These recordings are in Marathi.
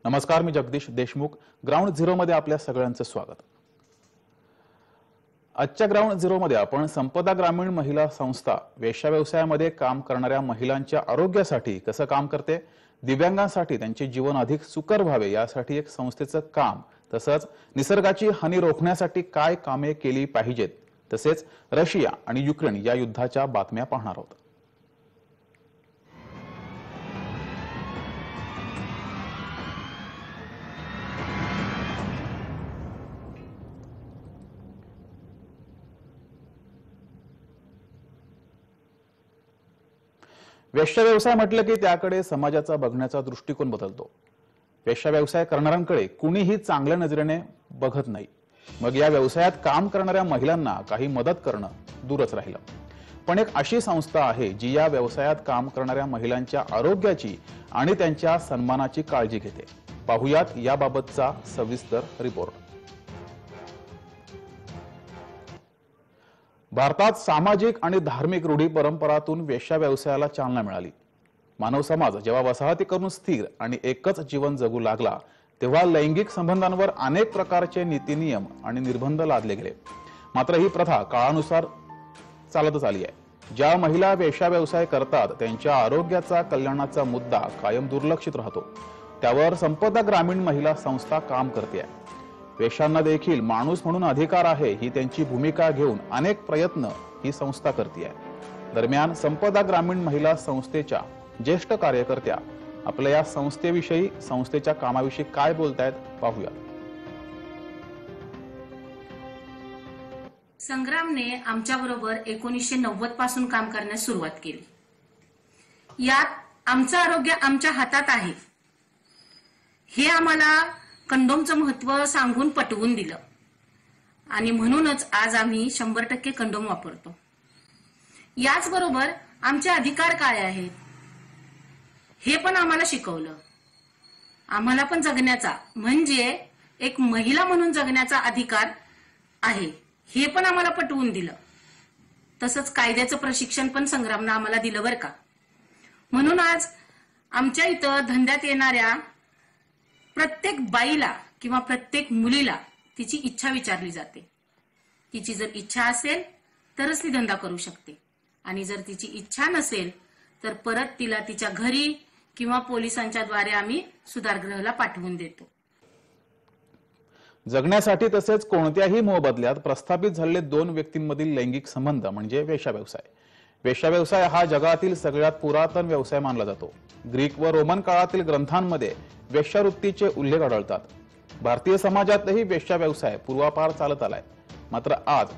नमस्कार, मी जगदीश देशमुख। ग्राउंड झिरो मध्ये आपल्या सगळ्यांचं स्वागत। आजच्या ग्राउंड झिरो मध्ये आपण संपदा ग्रामीण महिला संस्था वेश्या व्यवसायामध्ये काम करणाऱ्या महिलांच्या आरोग्यासाठी कसं काम करते, दिव्यांगांसाठी त्यांचे जीवन अधिक सुकर व्हावे यासाठी एक संस्थेचं काम, तसंच निसर्गाची हानी रोखण्यासाठी काय कामे केली पाहिजेत, तसेच रशिया आणि युक्रेन या युद्धाच्या बातम्या पाहणार आहोत। वेश्या व्यवसाय म्हटलं की त्याकडे समाजाचा बघण्याचा दृष्टिकोन बदलतो। वेश्या व्यवसाय करणाऱ्यांकडे कुणीही चांगल्या नजरेने बघत नाही। मग या व्यवसायात काम करणाऱ्या महिलांना काही मदत करणं दूरच राहिलं। पण एक अशी संस्था आहे जी या व्यवसायात काम करणाऱ्या महिलांच्या आरोग्याची आणि त्यांच्या सन्मानाची काळजी घेते। पाहुयात याबाबतचा सविस्तर रिपोर्ट। भारतात सामाजिक आणि धार्मिक रूढी परंपरातून वेश्या व्यवसायाला चालना मिळाली। मानव समाज जेव्हा वसाहती करून स्थिर आणि एकच जीवन जगू लागला तेव्हा लैंगिक संबंधांवर अनेक प्रकारचे नीतिनियम आणि निर्बंध लादले गेले। मात्र ही प्रथा काळानुसार चालतच आली आहे। ज्या महिला वेश्या व्यवसाय करतात त्यांच्या आरोग्याचा कल्याणाचा मुद्दा कायम दुर्लक्षित राहतो। त्यावर संपदा ग्रामीण महिला संस्था काम करते आहे। वेश्यांना देखील माणूस म्हणून अधिकार आहे ही त्यांची भूमिका घेऊन अनेक प्रयत्न ही संस्था करते आहे। दरम्यान संपदा ग्रामीण महिला संस्थेच्या ज्येष्ठ कार्यकर्त्या आपल्या या संस्थेविषयी, संस्थेच्या कामाविषयी काय बोलतायत पाहूया। संग्रामने आमच्या बरोबर 1990 पासून काम करण्यास सुरुवात केली। यात आमचं आरोग्य आमच्या हातात आहे हे आम्हाला कंडोमचं महत्व सांगून पटवून दिलं आणि म्हणूनच आज आम्ही 100% कंडोम वापरतो। याचबरोबर आमचे अधिकार काय आहेत हे पण आम्हाला शिकवलं। आम्हाला पण जगण्याचा म्हणजे एक महिला म्हणून जगण्याचा अधिकार आहे हे पण आम्हाला पटवून दिलं। तसंच कायद्याचं प्रशिक्षण पण संग्रामनं आम्हाला दिलं बरं का। म्हणून आज आमच्या इथं धंद्यात येणाऱ्या प्रत्येक बाईला किंवा प्रत्येक मुलीला तिची इच्छा विचारली जाते। तिची जर इच्छा असेल तरच ती धंदा करू शकते आणि जर तिची इच्छा नसेल तर परत तिला तिच्या घरी किंवा पोलिसांच्या द्वारे आम्ही सुधारगृहाला पाठवून देतो। जगण्यासाठी तसेच कोणत्याही मोबदल्यात प्रस्थापित झालेले दोन व्यक्तींमधील लैंगिक संबंध म्हणजे वेश्या व्यवसाय। वेश्या व्यवसाय हा जगातील सगळ्यात पुरातन व्यवसाय मानला जातो। ग्रीक व रोमन काळातील ग्रंथांमध्ये वेश्यावृत्तीचे उल्लेख आढळतात। भारतीय समाजातही वेश्या व्यवसाय पूर्वापार चालत आलाय। मात्र आज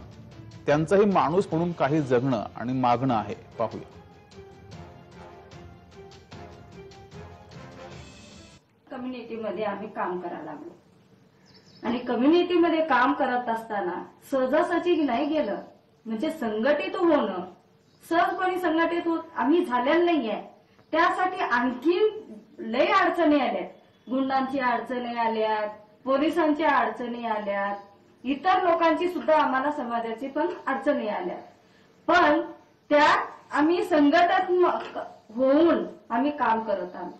त्यांचंही माणूस म्हणून काही जगणं आणि मागणं आहे, पाहूया। कम्युनिटीमध्ये आम्ही काम करायला लागलो आणि कम्युनिटीमध्ये काम करत असताना सहजासहजी नाही गेलं, म्हणजे संघटित होणं, सहजपणे संघटित होत आम्ही झालेलं नाहीये। त्यासाठी आणखी लय अडचणी आल्यात। गुंडांची अडचणी आल्यात, पोलिसांच्या अडचणी आल्यात, इतर लोकांची सुद्धा आम्हाला समाजाची पण अडचणी आल्यात। पण त्या आम्ही संघटित होऊन आम्ही काम करत आहोत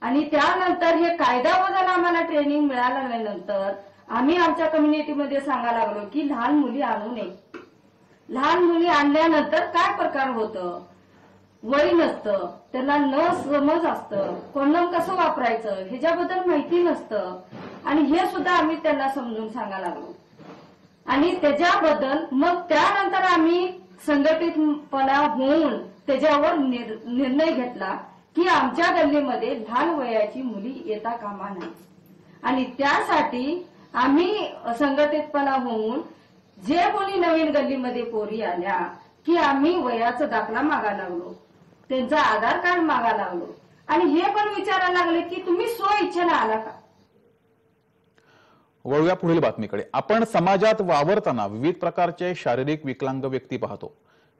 आणि त्यानंतर हे कायद्याबद्दल आम्हाला ट्रेनिंग मिळाल्यानंतर आम्ही आमच्या कम्युनिटीमध्ये सांगायला लागलो की लहान मुली आणू नये। लहान मुली आणल्यानंतर काय प्रकार होतं, वय नसतं, त्यांना न समज असतं, कंडोम कसं वापरायचं ह्याच्याबद्दल माहिती नसतं आणि हे सुद्धा आम्ही त्यांना समजून सांगायला लागलो आणि त्याच्याबद्दल मग त्यानंतर आम्ही संघटितपणा होऊन त्याच्यावर निर्णय घेतला की आमच्या गल्लीमध्ये लहान वयाची मुली येता कामा नये आणि त्यासाठी आम्ही संघटितपणा होऊन जे कोणी नवीन गल्लीमध्ये पोरी आल्या की आम्ही वयाचा दाखला मागायला लागलो, त्यांचा आधार कार्ड मागायला लागलो आणि हे पण विचारायला लागले की तुम्ही स्वइच्छेने आला का। वळूया पुढील बातमीकडे। आपण समाजात वावरताना विविध प्रकारचे शारीरिक विकलांग व्यक्ती पाहतो,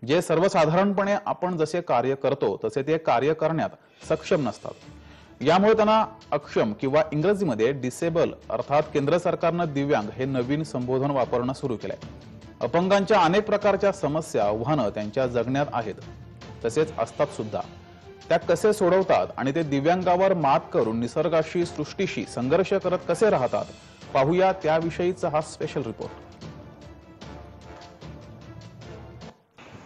जे सर्वसाधारणपणे आपण जसे कार्य करतो तसे ते कार्य करण्यात सक्षम नसतात। यामुळे त्यांना अक्षम किंवा इंग्रजीमध्ये डिसेबल अर्थात केंद्र सरकारनं दिव्यांग हे नवीन संबोधन वापरणं सुरू केलंय। अपंगांच्या अनेक प्रकारच्या समस्या, आव्हानं त्यांच्या जगण्यात आहेत, तसेच असतात सुद्धा। त्या कसे सोडवतात आणि ते दिव्यांगावर मात करून निसर्गाशी सृष्टीशी संघर्ष करत कसे राहतात पाहूया त्याविषयीचा हा स्पेशल रिपोर्ट।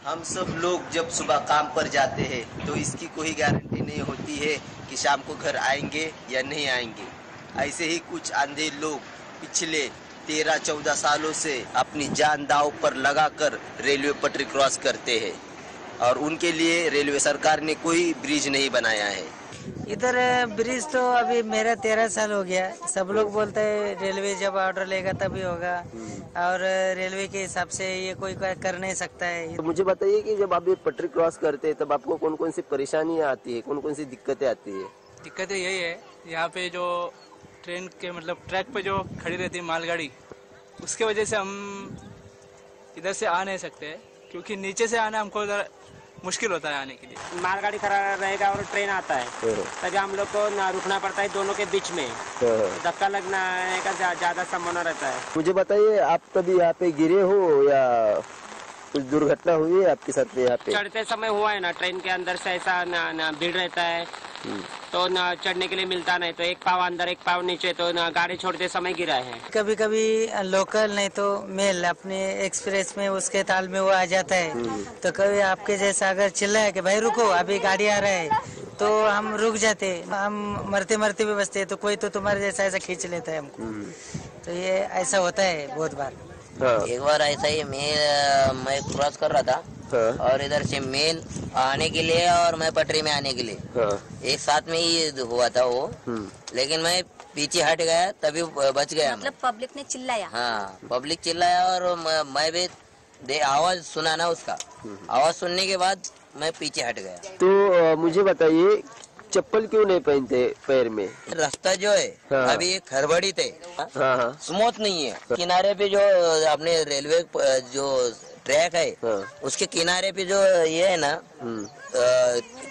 हम सब लोग जब सुबह काम पर जाते हैं तो इसकी कोई गारंटी नहीं होती है कि शाम को घर आएंगे या नहीं आएंगे। ऐसे ही कुछ अंधे लोग पिछले 13-14 सालों से अपनी जान दांव पर लगाकर रेलवे पटरी क्रॉस करते हैं और उनके लिए रेलवे सरकार ने कोई ब्रिज नहीं बनाया है। इधर ब्रिज तो अभी मेरा 13 साल हो गया। सब लोग बोलते हैं रेलवे जब ऑर्डर लेगा तभी होगा और रेलवे के हिसाब से ये कोई कर नहीं सकता है। तो मुझे बताइए कि जब आप ये पटरी क्रॉस करते हैं तब आपको कौन कौन सी परेशानियां आती है, कौन कौन सी दिक्कतें आती है? दिक्कतें यही है, यहाँ पे जो ट्रेन के मतलब ट्रैक पे जो खड़ी रहती है मालगाड़ी, उसके वजह से हम इधर से आ नहीं सकते क्योंकि नीचे से आना हमको इधर मुश्किल होता है आने के लिए। मालगाड़ी खड़ा रहेगा और ट्रेन आता है तभी हम लोग को रुकना पड़ता है दोनों के बीच में, धक्का लगना का ज्यादा संभावना रहता है। मुझे बताइए आप कभी यहाँ पे गिरे हो या कुछ दुर्घटना हुई है आपके साथ में? यहाँ पे चढ़ते समय हुआ है ना, ट्रेन के अंदर से ऐसा भीड़ रहता है तो न चढ़ने के लिए मिलता नहीं, तो एक पाव अंदर एक पाव नीचे, तो न गाड़ी छोड़ते समय गिरा है। कभी कभी लोकल नहीं तो मेल अपने एक्सप्रेस में उसके ताल में वो आ जाता है, तो कभी आपके जैसा अगर चिल्लाए कि भाई रुको अभी गाड़ी आ रहा है तो हम रुक जाते, हम मरते मरते भी बचते, तो कोई तो तुम्हारे जैसा ऐसा खींच लेता है हमको। तो ये ऐसा होता है बहुत बार। एक बार ऐसा ही मैं क्रॉस कर रहा था और इधर से मेल आने के लिए और मैं पटरी में आने के लिए एक साथ में ही हुआ था वो, लेकिन मैं पीछे हट गया तभी बच गया। मतलब पब्लिक ने चिल्लाया? हाँ, पब्लिक चिल्लाया और मैं भी आवाज सुना ना, उसका आवाज सुनने के बाद मैं पीछे हट गया। तो मुझे बताइए चप्पल क्यों नहीं पहनते पैर में? रास्ता जो है अभी एक खरबड़ी थे, स्मूथ नहीं है। किनारे पे जो अपने रेलवे जो ट्रैक है उसके किनारे पे जो ये है ना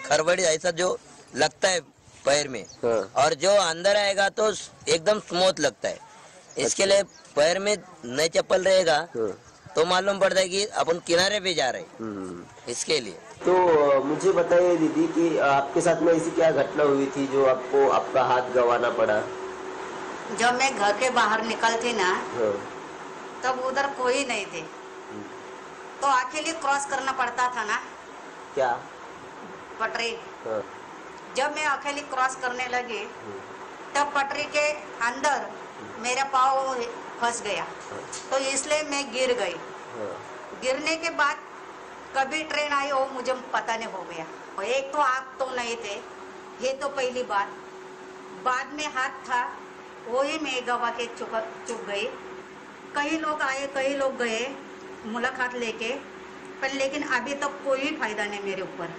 खरबड़ी ऐसा जो लगता है पैर में, और जो अंदर आएगा तो एकदम स्मूथ लगता है। इसके लिए पैर में नई चप्पल रहेगा तो मालूम पड़ता है कि अपन किनारे पे जा रहे हैं, इसके लिए। तो मुझे बताइए दीदी कि आपके साथ में ऐसी क्या घटना हुई थी जो आपको आपका हाथ गंवाना पड़ा? जब मैं घर के बाहर निकलती ना तब उधर कोई नहीं थे, तो अकेले क्रॉस करना पड़ता था ना। क्या? पटरी। जब मैं अकेले क्रॉस करने लगी तब पटरी के अंदर मेरा पाँव फंस गया, तो इसलिए मैं गिर गई। गिरने के बाद कभी ट्रेन आई वो मुझे पता नहीं हो गया। और एक तो आग तो नहीं थे, ये तो पहली बात। बाद में हाथ था वो ही मैं गवा के चुप गई। कई लोग आए कई लोग गए मुलाकात लेके, पर लेकिन अभी तक कोई फायदा नहीं मेरे ऊपर।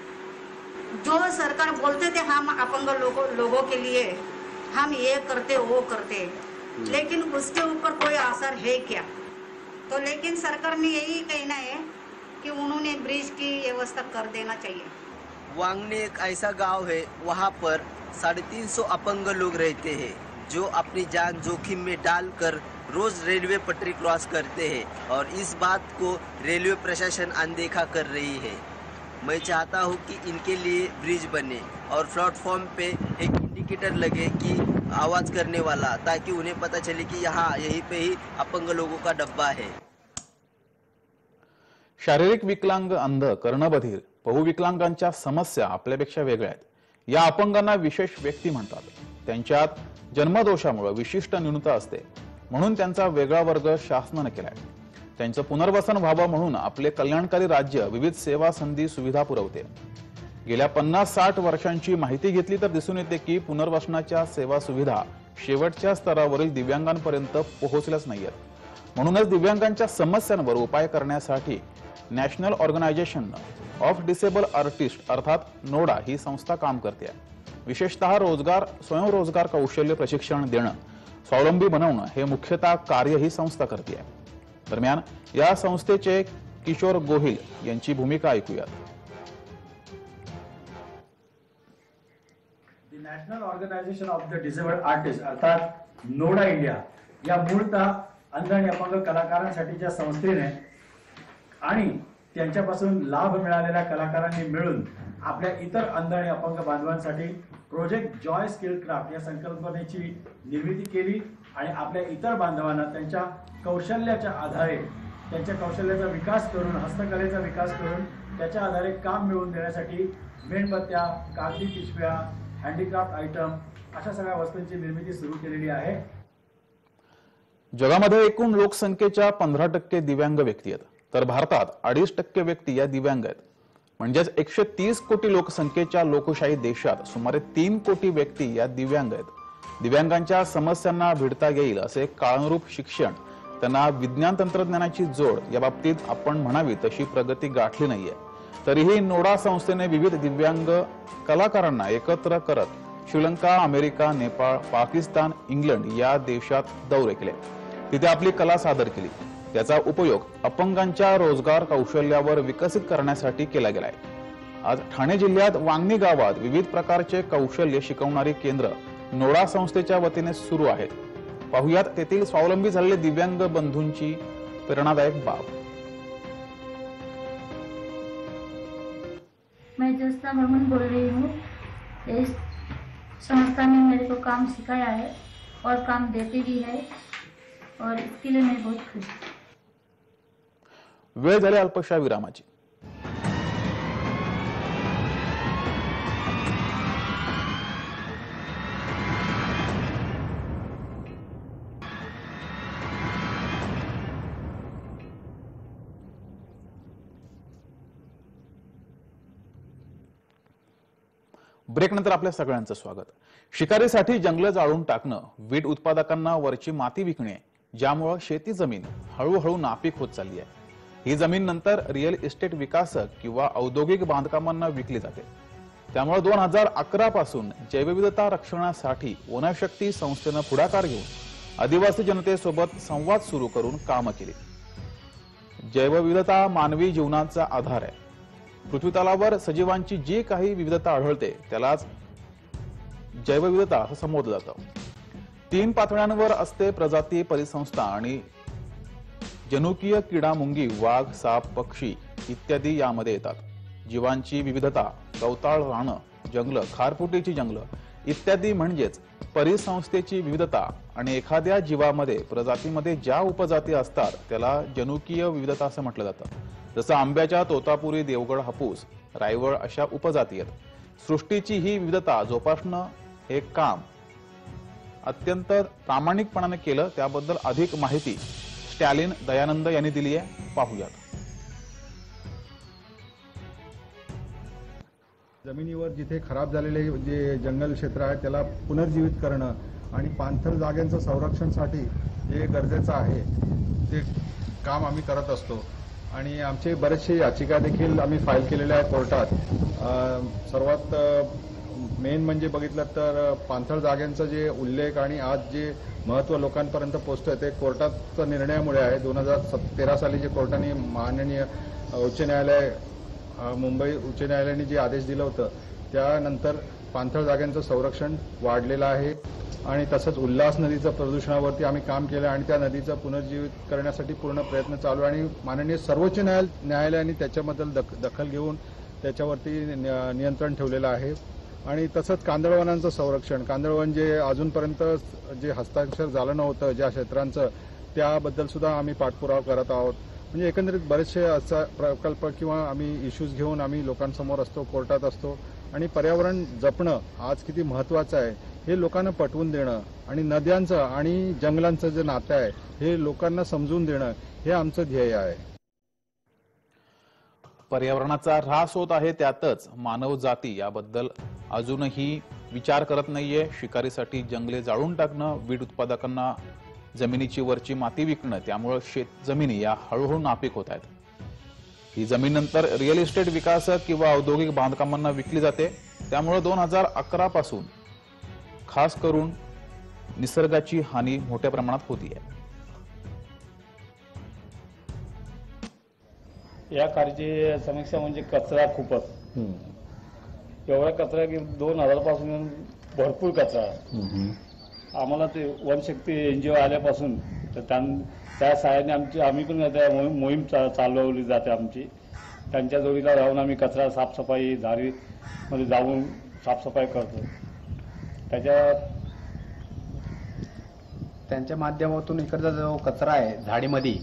जो सरकार बोलते थे हम अपंग लोगों के लिए हम ये करते वो करते, लेकिन उसके ऊपर कोई असर है क्या? तो लेकिन सरकार ने यही कहना है कि उन्होंने ब्रिज की व्यवस्था कर देना चाहिए। वांगने एक ऐसा गांव है, वहां पर 350 अपंग लोग रहते हैं जो अपनी जान जोखिम में डालकर रोज रेलवे पटरी क्रॉस करते हैं और इस बात को रेलवे प्रशासन अनदेखा कर रही है। मैं चाहता हूं कि इनके लिए ब्रिज बने और प्लेटफॉर्म पे एक इंडिकेटर लगे कि आवाज करने वाला, ताकि उन्हें पता चले कि यहाँ यहीं पे ही अपंग लोगों का डब्बा है। शारीरिक विकलांग, अंध, कर्णबधिर, बहुविकलांगांच्या समस्या आपल्यापेक्षा वेगळ्या आहेत। या अपंगांना विशेष व्यक्ती म्हणतात। त्यांच्यात जन्मदोषामुळे विशिष्ट न्यूनता असते, म्हणून त्यांचा वेगळा वर्ग शासनाने केलाय। त्यांचं पुनर्वसन व्हावं म्हणून आपले कल्याणकारी राज्य विविध सेवा संधी सुविधा पुरवते। गेल्या 50-60 वर्षांची माहिती घेतली तर दिसून येते की पुनर्वसनाच्या सेवा सुविधा शेवटच्या स्तरावरील दिव्यांगांपर्यंत पोहोचल्याच नाहीयेत। म्हणूनच दिव्यांगांच्या समस्यांवर उपाय करण्यासाठी national organisation of disable artist अर्थात नोडा ही संस्था काम करते आहे। विशेषतः रोजगार, स्वयंरोजगार कौशल्य प्रशिक्षण देणं, स्वावलंबी बनवणं हे मुख्यतः कार्य ही संस्था करते आहे। दरम्यान या संस्थेचे किशोर गोहिल यांची भूमिका ऐकूयात। The national organisation of the disabled artist अर्थात नोडा इंडिया या मूळतः अंध आणि अपंग कलाकारांसाठीच्या संस्थेने आणि त्यांच्यापासून लाभ मिळालेल्या कलाकारांनी मिळून आपल्या इतर अंध आणि अपंग बांधवांसाठी प्रोजेक्ट जॉय स्किल क्राफ्ट या संकल्पनेची निर्मिती केली आणि आपल्या इतर बांधवांना त्यांच्या कौशल्याच्या आधारे त्यांच्या कौशल्याचा विकास करून, हस्तकलेचा विकास करून त्याच्या आधारे काम मिळवून देण्यासाठी मेणबत्त्या, कागदी पिशव्या, हँडीक्राफ्ट आयटम अशा सगळ्या वस्तूंची निर्मिती सुरू केलेली आहे. जगामध्ये एकूण लोकसंख्येच्या 15% दिव्यांग व्यक्ती आहेत, तर भारतात 2.5% व्यक्ती या दिव्यांग आहेत. म्हणजेच 130 कोटी लोकसंख्येच्या लोकशाही देशात सुमारे 3 कोटी व्यक्ती या दिव्यांग आहेत. दिव्यांगांच्या समस्यांना भिडता येईल असे काळानुरूप शिक्षण, त्यांना विज्ञान तंत्रज्ञानाची जोड या बाबतीत आपण म्हणावी तशी प्रगती गाठली नाहीये. तरीही नोडा संस्थेने विविध दिव्यांग कलाकारांना एकत्र करत श्रीलंका, अमेरिका, नेपाळ, पाकिस्तान, इंग्लंड या देशात दौरे केले. तिथे आपली कला सादर केली. त्याचा उपयोग अपंगांच्या रोजगार कौशल्यावर विकसित करण्यासाठी केला गेलाय. आज ठाणे जिल्ह्यात वांगणी गावात विविध प्रकारचे कौशल्य शिकवणारी केंद्र नोडा संस्थेच्या वतीने सुरू आहेत. पाहुयात तेथील स्वावलंबी झालेले दिव्यांग बंधूंची प्रेरणादायक बाब. मैं जस्ता बर्मन बोल रही हूँ. इस संस्था ने मेरे को काम सिखाया है और काम देते भी है और इसके लिए मैं बहुत खुश हूँ. वेळ झाली अल्पशा विरामाची. ब्रेकनंतर आपल्या सगळ्यांचं स्वागत. शिकारीसाठी जंगल जाळून टाकणं, वीट उत्पादकांना वरची माती विकणे, ज्यामुळे शेती जमीन हळूहळू नापीक होत चालली आहे. ही जमीन नंतर रिअल इस्टेट विकासक किंवा औद्योगिक बांधकामांना विकली जाते. त्यामुळे 2011 पासून जैवविविधता रक्षणासाठी वनशक्ती संस्थेनं पुढाकार घेऊन आदिवासी जनतेसोबत संवाद सुरू करून कामं केली. जैवविविधता मानवी जीवनाचा आधार आहे. पृथ्वीतलावर सजीवांची जी काही विविधता आढळते त्यालाच जैवविविधता असं संबोधलं जातं. 3 पातळ्यांवर असते प्रजाती परिसंस्था आणि जनुकीय किडा, मुंगी, वाघ, साप, पक्षी इत्यादी यामध्ये येतात. जीवांची विविधता, गवताळ रानं, जंगलं, खारफुटीची जंगलं इत्यादी म्हणजेच परिसंस्थेची विविधता. आणि एखाद्या जीवामध्ये प्रजातीमध्ये ज्या उपजाती असतात त्याला जनुकीय विविधता असं म्हटलं जातं. जसं आंब्याच्या तोतापुरी, देवगड हापूस, रायवळ अशा उपजाती आहेत. सृष्टीची ही विविधता जोपासणं हे काम अत्यंत प्रामाणिकपणाने केलं. त्याबद्दल अधिक माहिती स्टॅलिन दयानंद यांनी दिली आहे, पाहूयात. जमिनीवर जिथे खराब झालेले जे जंगल क्षेत्र आहे त्याला पुनर्जीवित करणं आणि पाणथळ जागांचं संरक्षणासाठी जे गरजेचं आहे ते काम आम्ही करत असतो. आणि आमचे बरेचसे याचिका देखील आम्ही फाईल केलेल्या आहेत कोर्टात. सर्वात मेन म्हणजे बघितलं तर पाणथळ जागांचा जे उल्लेख आणि आज जे महत्त्व लोकांपर्यंत पोहोचतंय ते कोर्टाच्या निर्णयामुळे आहे. 2013 साली जे कोर्टाने माननीय उच्च न्यायालय मुंबई उच्च न्यायालयाने जे आदेश दिलं होतं त्यानंतर पाणथळ जागांचं संरक्षण वाढलेलं आहे. आणि तसंच उल्हास नदीचं प्रदूषणावरती आम्ही काम केलं आणि त्या नदीचं पुनर्जीवित करण्यासाठी पूर्ण प्रयत्न चालू आहे. आणि माननीय सर्वोच्च न्यायालयाने त्याच्याबद्दल दखल घेऊन त्याच्यावरती नियंत्रण ठेवलेलं आहे. आणि तसंच कांदळवनांचं संरक्षण, कांदळवन जे अजूनपर्यंत जे हस्ताक्षर झालं नव्हतं ज्या क्षेत्रांचं त्याबद्दल सुद्धा आम्ही पाठपुरावा करत आहोत. म्हणजे एकंदरीत बरेचसे असा प्रकल्प किंवा आम्ही इश्यूज घेऊन आम्ही लोकांसमोर असतो, कोर्टात असतो. आणि पर्यावरण जपणं आज किती महत्त्वाचं आहे हे लोकांना पटवून देणं आणि नद्यांचं आणि जंगलांचं जे नातं आहे हे लोकांना समजून देणं हे आमचं ध्येय आहे. पर्यावरणाचा ऱ्हास होत आहे, त्यातच मानव जाती याबद्दल अजूनही विचार करत नाहीये. शिकारीसाठी जंगले जाळून टाकणं, वीट उत्पादकांना जमिनीची वरची माती विकणं, त्यामुळे शेत जमिनी या हळूहळू नापीक होत आहेत. ही जमीन नंतर रिअल इस्टेट विकासक किंवा औद्योगिक बांधकामांना विकली जाते. त्यामुळे 2011 पासून खास करून निसर्गाची हानी मोठ्या प्रमाणात होतीये. या कार्याची समस्या म्हणजे कचरा खूपच. एवढा कचरा की 2000 पासून भरपूर कचरा. आम्हाला ते वनशक्ती NGO आल्यापासून तर त्या सहाय्याने आम्ही पण मोहीम चालवली जाते आमची. त्यांच्या जोडीला राहून आम्ही कचरा साफसफाई, झाडी मध्ये जाऊन साफसफाई करतो. त्याच्यात त्यांच्या माध्यमातून इकडचा जो कचरा आहे झाडीमध्ये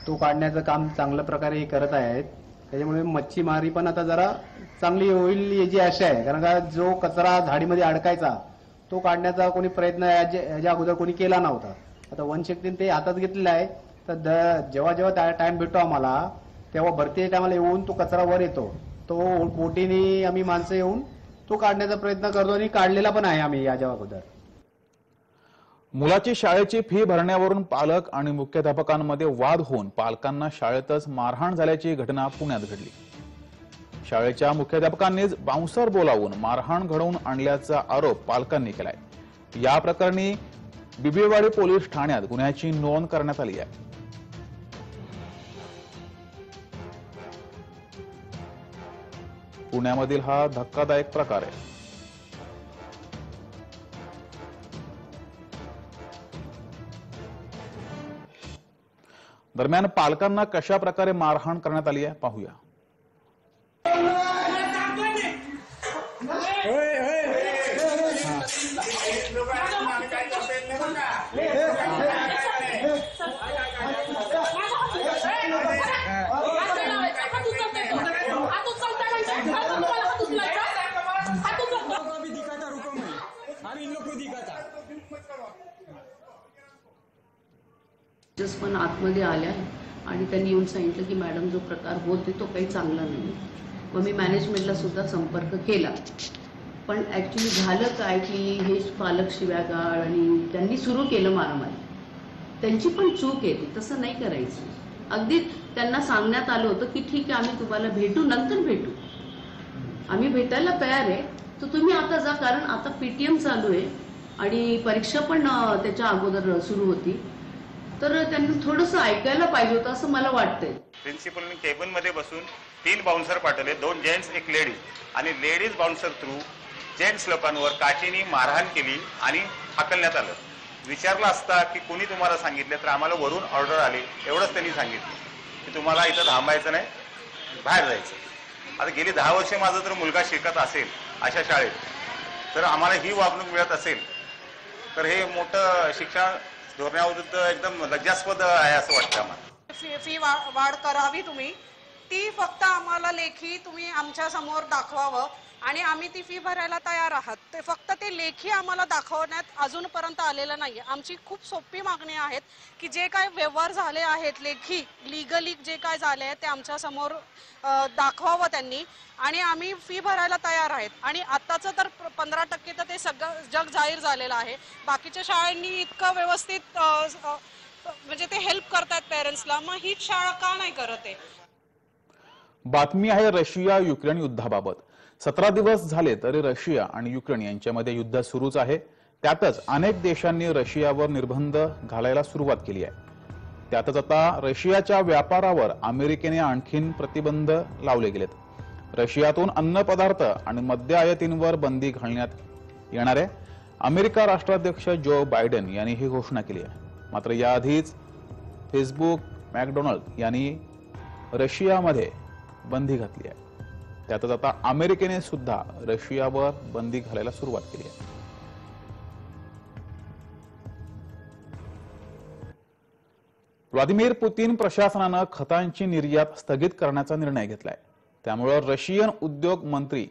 तो काढण्याचं काम चांगल्या प्रकारे करत आहेत. त्याच्यामुळे मच्छीमारी पण आता जरा चांगली होईल याची आशा आहे. कारण का जो कचरा झाडीमध्ये अडकायचा तो काढण्याचा कोणी प्रयत्न याच्या अगोदर कोणी केला नव्हता. आता वनशक्तीने ते हातात घेतलेलं आहे. तर जेव्हा जेव्हा टाइम भेटतो आम्हाला तेव्हा भरती टायमाला येऊन तो कचरा वर येतो. तो बोटीने आम्ही माणसं येऊन तो काढण्याचा प्रयत्न करतो आणि काढलेला पण आहे आम्ही याच्या अगोदर. मुलाची शाळेची फी भरण्यावरून पालक आणि मुख्याध्यापकांमध्ये वाद होऊन पालकांना शाळेतच मारहाण झाल्याची घटना पुण्यात घडली. शाळेच्या मुख्याध्यापकांनीच बाउन्सर बोलावून मारहाण घडवून आणल्याचा आरोप पालकांनी केलाय. या प्रकरणी बिबवेवाडी पोलीस ठाण्यात गुन्ह्याची नोंद करण्यात आली आहे. पुण्यामधील हा धक्कादायक प्रकार आहे. दरम्यान पालकांना कशा प्रकारे मारहाण करण्यात आली आहे पाहूया. पण आतमध्ये आल्या आणि त्यांनी येऊन सांगितलं की मॅडम जो प्रकार होते तो काही चांगला नाही. मग मी मॅनेजमेंटला सुद्धा संपर्क केला. पण ऍक्च्युली झालं काय की हे पालक शिव्यागाळ आणि त्यांनी सुरू केलं मारामारी. त्यांची पण चूक आहे ती, तसं नाही करायचं. अगदी त्यांना सांगण्यात आलं होतं की ठीक आहे आम्ही तुम्हाला भेटू, नंतर भेटू, आम्ही भेटायला तयार आहे, तर तुम्ही आता जा, कारण आता पीटीएम चालू आहे आणि परीक्षा पण त्याच्या अगोदर सुरू होती. तर त्यांनी थोडंसं ऐकायला पाहिजे होतं असं मला वाटतंय. प्रिन्सिपलने केबिन मध्ये बसून 3 बाउन्सर पाठवले, 2 जेंट्स 1 लेडीज, आणि लेडीज बाउन्सर थ्रू जेंट्स लोकांवर काठीने मारहाण केली आणि हाकलण्यात आलं. विचारलं असता की कोणी तुम्हाला सांगितलं, तर आम्हाला वरून ऑर्डर आली, एवढंच त्यांनी सांगितलं की तुम्हाला इथं थांबायचं नाही, बाहेर जायचं. आता गेली 10 वर्षे माझा जर मुलगा शिकत असेल अशा शाळेत, तर आम्हाला ही वागणूक मिळत असेल तर हे मोठं शिक्षण धोरणाविरुद्ध एकदम लज्जास्पद आहे असं वाटतं आम्हाला. फी वाढ करावी तुम्ही, ती फक्त आम्हाला लेखी तुम्ही आमच्या समोर दाखवावं आणि आम्ही ती फी भरायला तयार आहात. ते फक्त ते लेखी आम्हाला दाखवण्यात अजूनपर्यंत आलेलं नाही. आमची खूप सोपी मागणी आहेत की जे काय व्यवहार झाले आहेत लेखी लिगली जे काय झाले आहेत ते आमच्या समोर दाखवावं त्यांनी, आणि आम्ही फी भरायला तयार आहेत. आणि आत्ताचं तर 15% तर ते सगळं जग जाहीर झालेलं आहे. बाकीच्या शाळांनी इतकं व्यवस्थित म्हणजे ते हेल्प करतात पेरेंट्सला, मग हीच शाळा का नाही करत आहे. बातमी आहे रशिया युक्रेन युद्धाबाबत. 17 दिवस झाले तरी रशिया आणि युक्रेन यांच्यामध्ये युद्ध सुरूच आहे. त्यातच अनेक देशांनी रशियावर निर्बंध घालायला सुरुवात केली आहे. त्यातच आता रशियाच्या व्यापारावर अमेरिकेने आणखीन प्रतिबंध लावले गेलेत. रशियातून अन्नपदार्थ आणि मद्य आयातींवर बंदी घालण्यात येणार आहे. अमेरिका राष्ट्राध्यक्ष जो बायडेन यांनी ही घोषणा केली आहे. मात्र याआधीच फेसबुक, मॅकडोनाल्ड यांनी रशियामध्ये बंदी घातली आहे. त्यातच आता अमेरिकेने सुद्धा रशियावर बंदी घालायला सुरुवात केली आहे. व्लादिमीर पुतीन प्रशासनानं खतांची निर्यात स्थगित करण्याचा निर्णय घेतलाय. त्यामुळे रशियन उद्योग मंत्री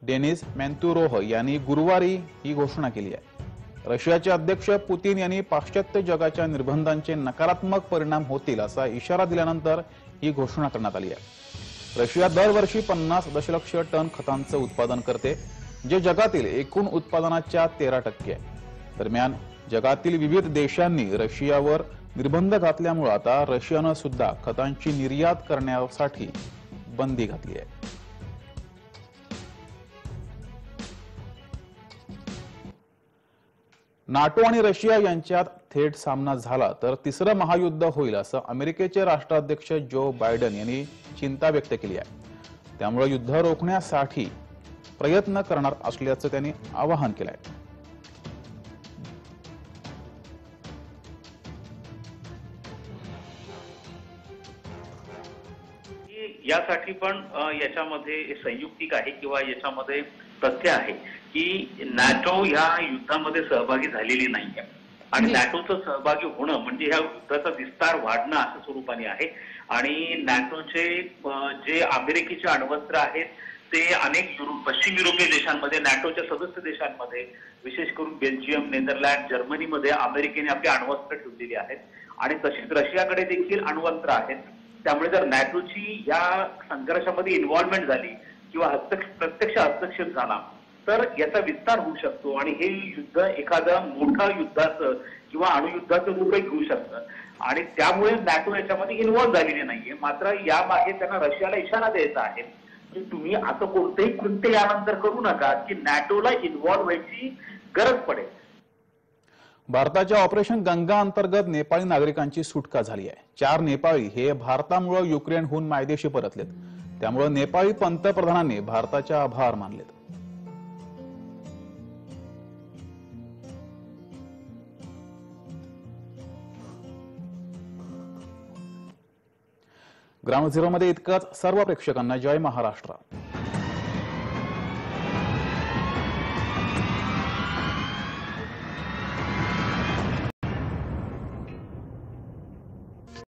डेनिस मॅन्तुरोव्ह यांनी गुरुवारी ही घोषणा केली आहे. रशियाचे अध्यक्ष पुतीन यांनी पाश्चात्य जगाच्या निर्बंधांचे नकारात्मक परिणाम होतील असा इशारा दिल्यानंतर ही घोषणा करण्यात आली आहे. रशिया दरवर्षी 50 दशलक्ष टन खतांचं उत्पादन करते, जे जगातील एकूण उत्पादनाच्या 13% आहे. दरम्यान जगातील विविध देशांनी रशियावर निर्बंध घातल्यामुळे आता रशियानं सुद्धा खतांची निर्यात करण्यासाठी बंदी घातली आहे. नाटो आणि रशिया यांच्यात थेट सामना झाला तर तिसरं महायुद्ध होईल असं अमेरिकेचे राष्ट्राध्यक्ष जो बायडेन यांनी चिंता व्यक्त केली आहे. त्यामुळे युद्ध रोखण्यासाठी प्रयत्न करणार असल्याचं त्यांनी आवाहन केलं आहे. यासाठी पण याच्यामध्ये संयुक्तिक आहे किंवा याच्यामध्ये तथ्य आहे की नॅटो ह्या युद्धामध्ये सहभागी झालेली नाहीये आणि नॅटोचं सहभागी होणं म्हणजे ह्या युद्धाचा विस्तार वाढणं असं स्वरूपाने आहे. आणि नॅटोचे जे अमेरिकेचे अण्वस्त्र आहेत ते अनेक पश्चिम युरोपीय देशांमध्ये, नॅटोच्या सदस्य देशांमध्ये, विशेष करून बेल्जियम, नेदरलँड, जर्मनीमध्ये अमेरिकेने आपली अण्वस्त्र ठेवलेली आहेत आणि तशीच रशियाकडे देखील अण्वस्त्र आहेत. त्यामुळे जर नॅटोची या संघर्षामध्ये इन्व्हॉल्वमेंट झाली किंवा प्रत्यक्ष हस्तक्षेप झाला तर याचा विस्तार होऊ शकतो आणि हे युद्ध एखाद्या मोठ्या युद्धाचं किंवा अणुयुद्धाचं रूपही घेऊ शकतं आणि त्यामुळे नॅटो याच्यामध्ये इन्व्हॉल्व्ह झालेली नाहीये. मात्र यामागे त्यांना रशियाला इशारा द्यायचा आहे की तुम्ही असं कोणतेही कृत्य यानंतर करू नका की नॅटोला इन्व्हॉल्व्ह व्हायची गरज पडेल. भारताच्या ऑपरेशन गंगा अंतर्गत नेपाळी नागरिकांची सुटका झाली आहे. 4 नेपाळी हे भारतामुळे युक्रेनहून मायदेशी परतलेत. त्यामुळे नेपाळी पंतप्रधानांनी भारताचे आभार मानलेत. ग्राउंड झिरोमध्ये इतकंच. सर्व प्रेक्षकांना जय महाराष्ट्र.